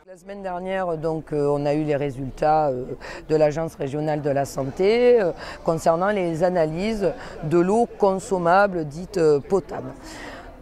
La semaine dernière, donc, on a eu les résultats de l'Agence régionale de la santé concernant les analyses de l'eau consommable dite potable.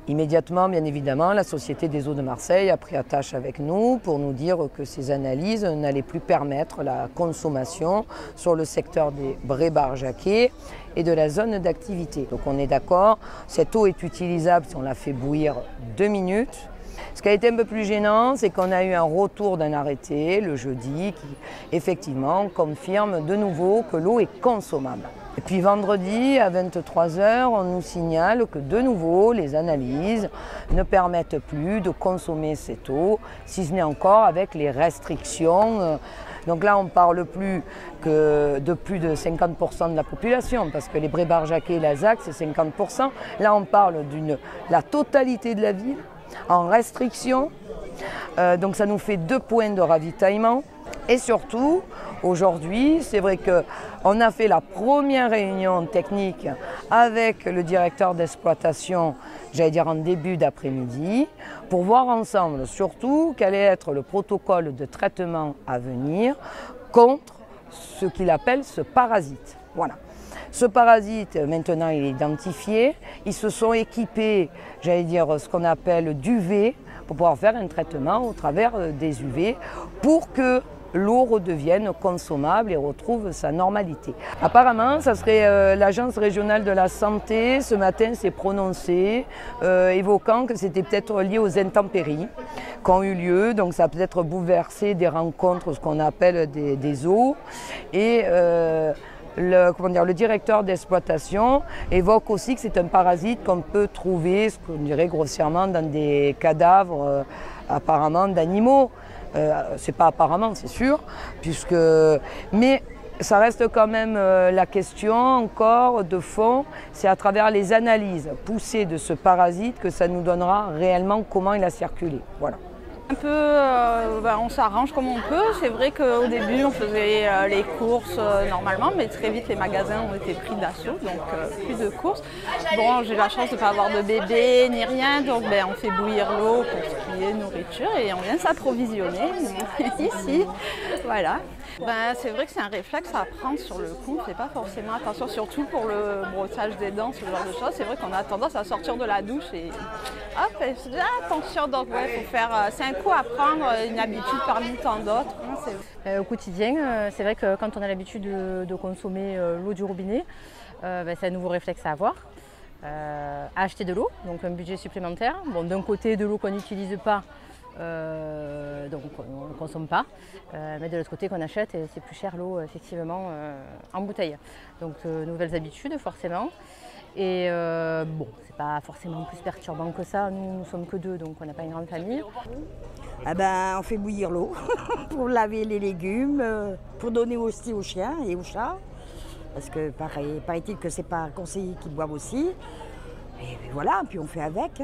Immédiatement, bien évidemment, la Société des eaux de Marseille a pris attache avec nous pour nous dire que ces analyses n'allaient plus permettre la consommation sur le secteur des Bray-Barjaquet et de la zone d'activité. Donc on est d'accord, cette eau est utilisable si on la fait bouillir 2 minutes. Ce qui a été un peu plus gênant, c'est qu'on a eu un retour d'un arrêté le jeudi qui, effectivement, confirme de nouveau que l'eau est consommable. Et puis vendredi, à 23 h, on nous signale que de nouveau, les analyses ne permettent plus de consommer cette eau, si ce n'est encore avec les restrictions. Donc là, on ne parle plus que de plus de 50% de la population, parce que les Bray-Barjaquet et la ZAC, c'est 50%. Là, on parle de la totalité de la ville en restriction. Donc ça nous fait 2 points de ravitaillement. Et surtout, aujourd'hui, c'est vrai qu'on a fait la première réunion technique avec le directeur d'exploitation, j'allais dire en début d'après-midi, pour voir ensemble surtout quel allait être le protocole de traitement à venir contre ce qu'il appelle ce parasite. Voilà. Ce parasite, maintenant, il est identifié. Ils se sont équipés, j'allais dire, ce qu'on appelle d'UV, pour pouvoir faire un traitement au travers des UV, pour que l'eau redevienne consommable et retrouve sa normalité. Apparemment, ça serait l'Agence régionale de la santé, ce matin, s'est prononcée, évoquant que c'était peut-être lié aux intempéries qui ont eu lieu. Donc ça a peut-être bouleversé des rencontres, ce qu'on appelle des eaux. Et le directeur d'exploitation évoque aussi que c'est un parasite qu'on peut trouver, ce qu'on dirait grossièrement, dans des cadavres apparemment d'animaux. C'est pas apparemment, c'est sûr, mais ça reste quand même la question encore de fond, c'est à travers les analyses poussées de ce parasite que ça nous donnera réellement comment il a circulé. Voilà. Un peu, on s'arrange comme on peut. C'est vrai qu'au début, on faisait les courses normalement, mais très vite, les magasins ont été pris d'assaut, donc plus de courses. Bon, j'ai la chance de ne pas avoir de bébé ni rien, donc on fait bouillir l'eau pour ce qui est nourriture et on vient s'approvisionner ici. Voilà. C'est vrai que c'est un réflexe à prendre sur le coup, on ne fait pas forcément attention, surtout pour le brossage des dents, ce genre de choses. C'est vrai qu'on a tendance à sortir de la douche et hop, attention, donc faut faire, c'est un coup à prendre, une habitude parmi tant d'autres. Au quotidien, c'est vrai que quand on a l'habitude de consommer l'eau du robinet, c'est un nouveau réflexe à avoir. À acheter de l'eau, donc un budget supplémentaire. Bon, d'un côté, de l'eau qu'on n'utilise pas, donc on ne consomme pas, mais de l'autre côté qu'on achète et c'est plus cher l'eau effectivement en bouteille. Donc nouvelles habitudes forcément. Et bon, c'est pas forcément plus perturbant que ça, nous sommes que 2 donc on n'a pas une grande famille. On fait bouillir l'eau pour laver les légumes, pour donner aussi aux chiens et aux chats. Parce que paraît-il que c'est pas conseillé qu'ils boivent aussi. Et voilà, puis on fait avec.